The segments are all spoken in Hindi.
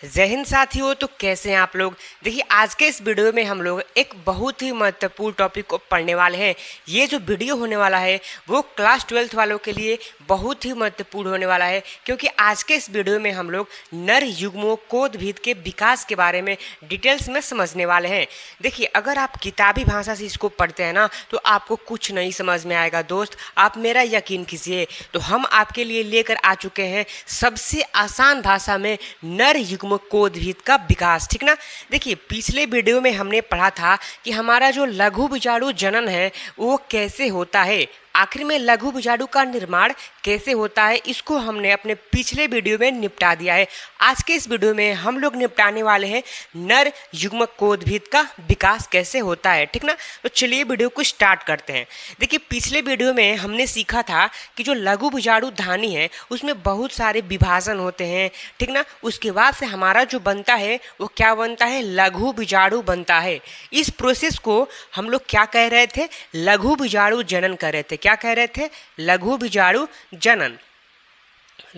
जय हिंद साथियों। तो कैसे हैं आप लोग। देखिए आज के इस वीडियो में हम लोग एक बहुत ही महत्वपूर्ण टॉपिक को पढ़ने वाले हैं। ये जो वीडियो होने वाला है वो क्लास 12th वालों के लिए बहुत ही महत्वपूर्ण होने वाला है, क्योंकि आज के इस वीडियो में हम लोग नर युग्मों कोदभिद के विकास के बारे में डिटेल्स में समझने वाले हैं। देखिए अगर आप किताबी भाषा से इसको पढ़ते हैं ना तो आपको कुछ नहीं समझ में आएगा दोस्त, आप मेरा यकीन कीजिए। तो हम आपके लिए लेकर आ चुके हैं सबसे आसान भाषा में नर युग्म कोदभिद का विकास, ठीक ना। देखिए पिछले वीडियो में हमने पढ़ा था कि हमारा जो लघु बीजाणु जनन है वो कैसे होता है, आखिर में लघु बीजाणु का निर्माण कैसे होता है, इसको हमने अपने पिछले वीडियो में निपटा दिया है। आज के इस वीडियो में हम लोग निपटाने वाले हैं नर युग्मक कोदभिद का विकास कैसे होता है, ठीक ना। तो चलिए वीडियो को स्टार्ट करते हैं। देखिए पिछले वीडियो में हमने सीखा था कि जो लघु बीजाणु धानी है उसमें बहुत सारे विभाजन होते हैं, ठीक ना। उसके बाद से हमारा जो बनता है वो क्या बनता है, लघु बीजाणु बनता है। इस प्रोसेस को हम लोग क्या कह रहे थे, लघु बीजाणु जनन कह रहे थे। क्या कह रहे थे, लघु बीजाणु जनन,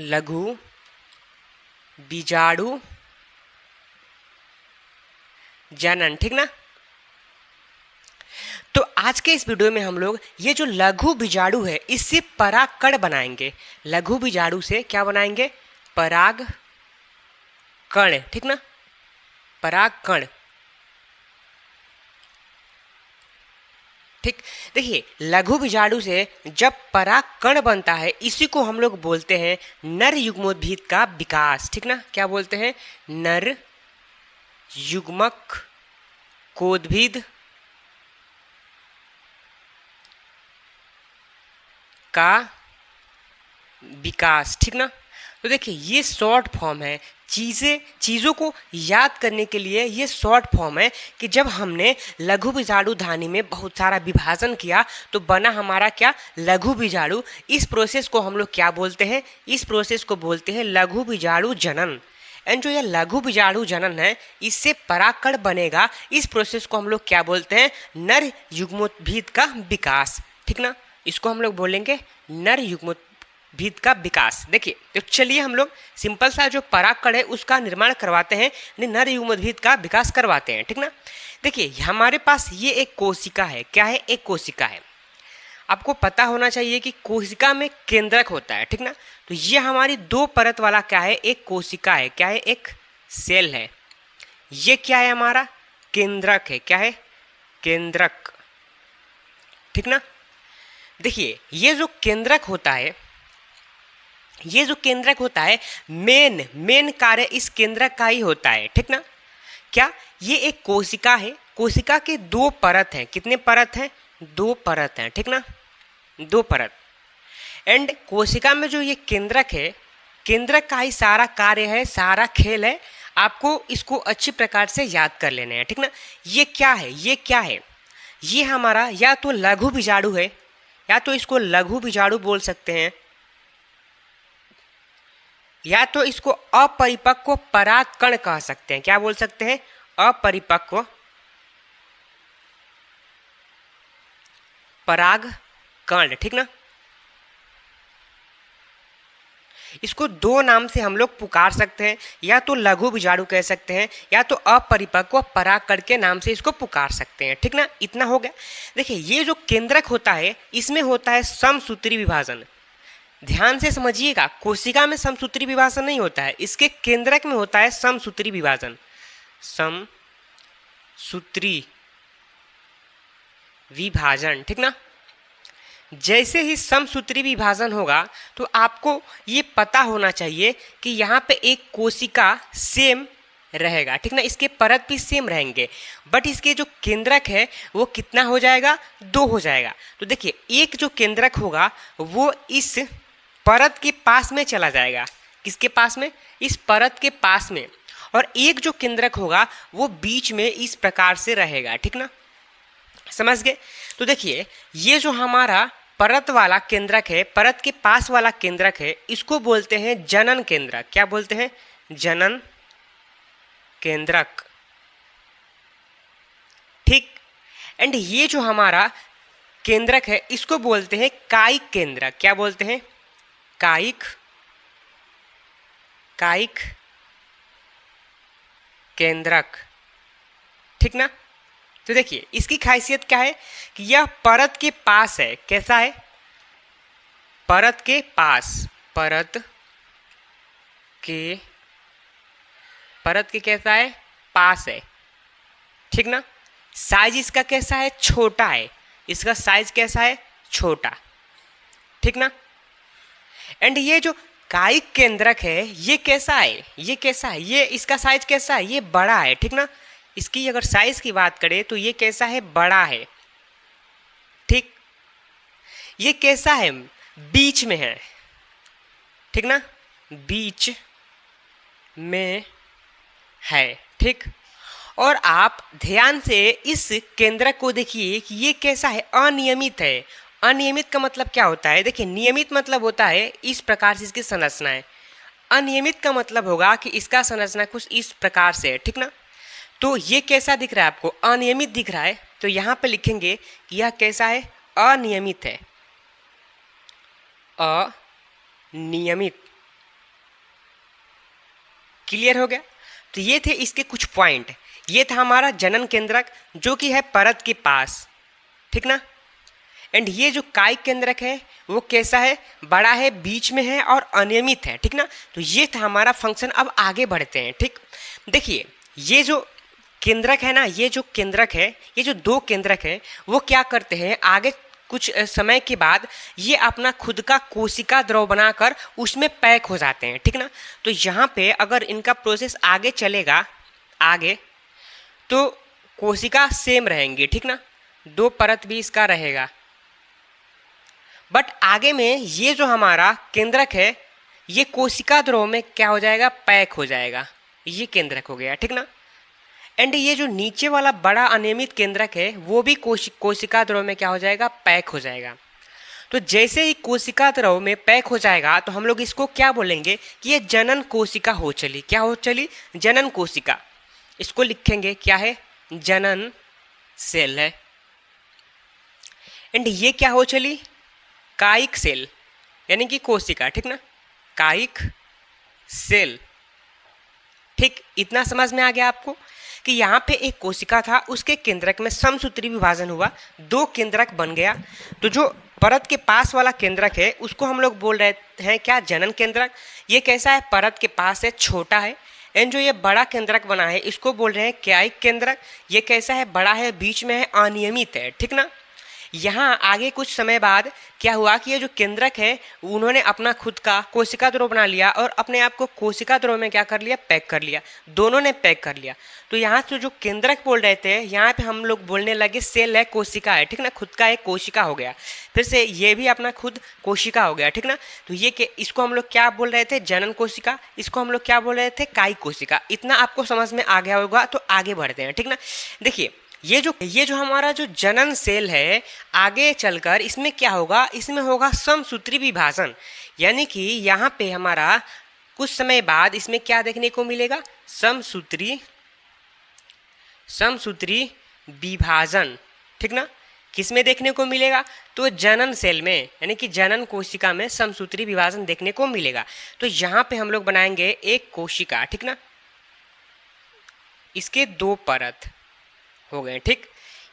लघु बीजाणु जनन, ठीक ना। तो आज के इस वीडियो में हम लोग ये जो लघु बीजाणु है इससे परागकण बनाएंगे। लघु बीजाणु से क्या बनाएंगे, पराग कण, ठीक ना, परागकण, ठीक। देखिए लघु बीजाणु से जब परागकण बनता है इसी को हम लोग बोलते हैं नर युग्मोद्भिद का विकास, ठीक ना। क्या बोलते हैं, नर युग्मक कोदभिद का विकास, ठीक ना। तो देखिए ये शॉर्ट फॉर्म है, चीज़ों को याद करने के लिए ये शॉर्ट फॉर्म है कि जब हमने लघु बीजाणु धानी में बहुत सारा विभाजन किया तो बना हमारा क्या, लघु बीजाणु। इस प्रोसेस को हम लोग क्या बोलते हैं, इस प्रोसेस को बोलते हैं लघु बीजाणु जनन। एंड जो ये लघु बीजाणु जनन है इससे परागकण बनेगा, इस प्रोसेस को हम लोग क्या बोलते हैं, नर युग्मोद्भिद का विकास, ठीक ना। इसको हम लोग बोलेंगे नर युग्मोद्भिद का विकास। देखिए तो चलिए हम लोग सिंपल सा जो परागकण है उसका निर्माण करवाते हैं, नर युग्मोद्भिद का विकास करवाते हैं, ठीक ना। देखिए हमारे पास ये एक कोशिका है। क्या है, एक कोशिका है। आपको पता होना चाहिए कि कोशिका में केंद्रक होता है, ठीक ना। तो ये हमारी दो परत वाला क्या है, एक कोशिका है। क्या है, एक सेल है। ये क्या है, हमारा केंद्रक है। क्या है, केंद्रक, ठीक ना। देखिए ये जो केंद्रक होता है, ये जो केंद्रक होता है मेन कार्य इस केंद्रक का ही होता है, ठीक ना। क्या, ये एक कोशिका है। कोशिका के दो परत हैं। कितने परत हैं, दो परत हैं, ठीक ना, दो परत। एंड कोशिका में जो ये केंद्रक है, केंद्रक का ही सारा कार्य है, सारा खेल है। आपको इसको अच्छी प्रकार से याद कर लेना है, ठीक ना। ये क्या है, ये क्या है, ये हमारा या तो लघु बीजाणु है या तो इसको लघु बीजाणु बोल सकते हैं, या तो इसको अपरिपक्व परागकण कह सकते हैं। क्या बोल सकते हैं, अपरिपक्व परागकण, ठीक ना। इसको दो नाम से हम लोग पुकार सकते हैं, या तो लघु बीजाणु कह सकते हैं या तो अपरिपक्व परागकण के नाम से इसको पुकार सकते हैं, ठीक ना। इतना हो गया। देखिए ये जो केंद्रक होता है इसमें होता है समसूत्री विभाजन। ध्यान से समझिएगा, कोशिका में समसूत्री विभाजन नहीं होता है, इसके केंद्रक में होता है समसूत्री विभाजन, समसूत्री विभाजन, ठीक ना। जैसे ही समसूत्री विभाजन होगा तो आपको ये पता होना चाहिए कि यहाँ पे एक कोशिका सेम रहेगा, ठीक ना, इसके परत भी सेम रहेंगे, बट इसके जो केंद्रक है वो कितना हो जाएगा, दो हो जाएगा। तो देखिए एक जो केंद्रक होगा वो इस परत के पास में चला जाएगा। किसके पास में, इस परत के पास में। और एक जो केंद्रक होगा वो बीच में इस प्रकार से रहेगा, ठीक ना, समझ गए। तो देखिए ये जो हमारा परत वाला केंद्रक है, परत के पास वाला केंद्रक है, इसको बोलते हैं जनन केंद्रक। क्या बोलते हैं, जनन केंद्रक, ठीक। एंड ये जो हमारा केंद्रक है इसको बोलते हैं कायिक केंद्रक। क्या बोलते हैं, कायिक केंद्रक, ठीक ना। तो देखिए इसकी खासियत क्या है कि यह परत के पास है। कैसा है? परत के पास, परत के कैसा है? पास है, ठीक ना। साइज इसका कैसा है? छोटा है। इसका साइज कैसा है? छोटा, ठीक ना। एंड ये जो कायिक केंद्रक है ये कैसा है? ये कैसा है? ये इसका साइज कैसा है? ये बड़ा है, ठीक ना। इसकी अगर साइज की बात करें तो ये कैसा है? बड़ा है, ठीक। ये कैसा है? बीच में है, ठीक ना, बीच में है, ठीक। और आप ध्यान से इस केंद्रक को देखिए कि ये कैसा है? अनियमित है। अनियमित का मतलब क्या होता है? देखिए नियमित मतलब होता है इस प्रकार से इसकी संरचना है। अनियमित का मतलब होगा कि इसका संरचना कुछ इस प्रकार से है, ठीक ना। तो ये कैसा दिख रहा है आपको? अनियमित दिख रहा है। तो यहाँ पे लिखेंगे कि यह कैसा है? अनियमित है, अनियमित। क्लियर हो गया? तो ये थे इसके कुछ पॉइंट। ये था हमारा जनन केंद्रक जो कि है परत के पास, ठीक ना। एंड ये जो कायिक केंद्रक है वो कैसा है? बड़ा है, बीच में है और अनियमित है, ठीक ना। तो ये था हमारा फंक्शन। अब आगे बढ़ते हैं, ठीक। देखिए ये जो केंद्रक है ना, ये जो केंद्रक है, ये जो दो केंद्रक है वो क्या करते हैं? आगे कुछ समय के बाद ये अपना खुद का कोशिका द्रव बनाकर उसमें पैक हो जाते हैं, ठीक ना। तो यहाँ पे अगर इनका प्रोसेस आगे चलेगा आगे तो कोशिका सेम रहेंगी, ठीक ना। दो परत भी इसका रहेगा। बट आगे में ये जो हमारा केंद्रक है ये कोशिका द्रव में क्या हो जाएगा? पैक हो जाएगा। ये केंद्रक हो गया, ठीक ना। एंड ये जो नीचे वाला बड़ा अनियमित केंद्रक है वो भी कोशिका द्रव में क्या हो जाएगा? पैक हो जाएगा। तो जैसे ही कोशिका द्रव में पैक हो जाएगा तो हम लोग इसको क्या बोलेंगे कि ये जनन कोशिका हो चली। क्या हो चली? जनन कोशिका। इसको लिखेंगे क्या है? जनन सेल है। एंड ये क्या हो चली? कायिक सेल, यानी कि कोशिका, ठीक ना, कायिक सेल, ठीक। इतना समझ में आ गया आपको कि यहाँ पे एक कोशिका था, उसके केंद्रक में समसूत्री विभाजन हुआ, दो केंद्रक बन गया। तो जो परत के पास वाला केंद्रक है उसको हम लोग बोल रहे हैं क्या? जनन केंद्रक। ये कैसा है? परत के पास है, छोटा है। एंड जो ये बड़ा केंद्रक बना है इसको बोल रहे हैं कायिक केंद्रक। ये कैसा है? बड़ा है, बीच में है, अनियमित है, ठीक ना। यहाँ आगे कुछ समय बाद क्या हुआ कि ये जो केंद्रक है उन्होंने अपना खुद का कोशिका द्रव बना लिया और अपने आप को कोशिका द्रव में क्या कर लिया? पैक कर लिया। दोनों ने पैक कर लिया। तो यहाँ से जो केंद्रक बोल रहे थे यहाँ पे हम लोग बोलने लगे सेल है, कोशिका है, ठीक ना। खुद का एक कोशिका हो गया। फिर से ये भी अपना खुद कोशिका हो गया, ठीक ना। तो ये इसको हम लोग क्या बोल रहे थे? जनन कोशिका। इसको हम लोग क्या बोल रहे थे? कायिक कोशिका। इतना आपको समझ में आ गया होगा। तो आगे बढ़ते हैं, ठीक ना। देखिए ये जो हमारा जो जनन सेल है आगे चलकर इसमें क्या होगा? इसमें होगा समसूत्री विभाजन। यानी कि यहाँ पे हमारा कुछ समय बाद इसमें क्या देखने को मिलेगा? समसूत्री विभाजन, ठीक ना। किसमें देखने को मिलेगा? तो जनन सेल में, यानी कि जनन कोशिका में समसूत्री विभाजन देखने को मिलेगा। तो यहाँ पे हम लोग बनाएंगे एक कोशिका, ठीक ना। इसके दो परत हो गए, ठीक।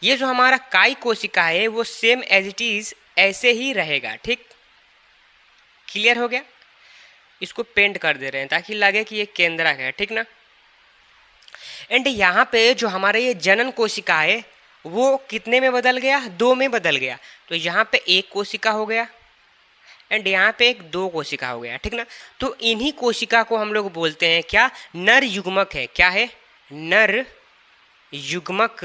ये जो हमारा कायिक कोशिका है वो सेम एज इट इज ऐसे ही रहेगा, ठीक। क्लियर हो गया? इसको पेंट कर दे रहे हैं ताकि लगे कि ये केंद्रक है, ठीक ना। एंड यहाँ पे जो हमारा ये जनन कोशिका है वो कितने में बदल गया? दो में बदल गया। तो यहाँ पे एक कोशिका हो गया एंड यहाँ पे एक दो कोशिका हो गया, ठीक ना। तो इन्हीं कोशिका को हम लोग बोलते हैं क्या? नर युग्मक है। क्या है? नर युग्मक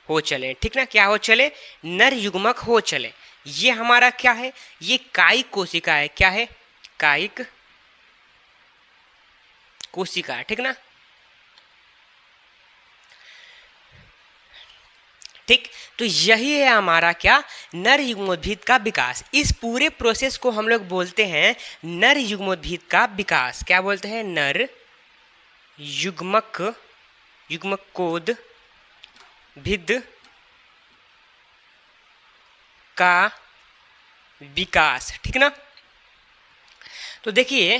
हो चले, ठीक ना। क्या हो चले? नर युग्मक हो चले। ये हमारा क्या है? ये कायिक कोशिका है। क्या है? कायिक कोशिका, ठीक ना। ठीक। तो यही है हमारा क्या? नर युग्मोद्भिद का विकास। इस पूरे प्रोसेस को हम लोग बोलते हैं नर युग्मोद्भिद का विकास। क्या बोलते हैं? नर युग्मकोद्भिद का विकास, ठीक ना। तो देखिए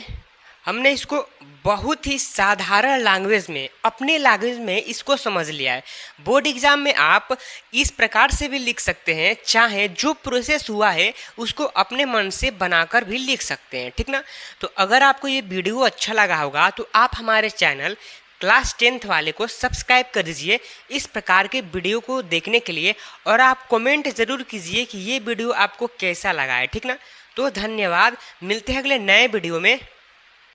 हमने इसको बहुत ही साधारण लैंग्वेज में, अपने लैंग्वेज में इसको समझ लिया है। बोर्ड एग्जाम में आप इस प्रकार से भी लिख सकते हैं, चाहे जो प्रोसेस हुआ है उसको अपने मन से बनाकर भी लिख सकते हैं, ठीक ना। तो अगर आपको ये वीडियो अच्छा लगा होगा तो आप हमारे चैनल क्लास 10th वाले को सब्सक्राइब कर दीजिए इस प्रकार के वीडियो को देखने के लिए, और आप कमेंट ज़रूर कीजिए कि ये वीडियो आपको कैसा लगा है, ठीक ना। तो धन्यवाद, मिलते हैं अगले नए वीडियो में।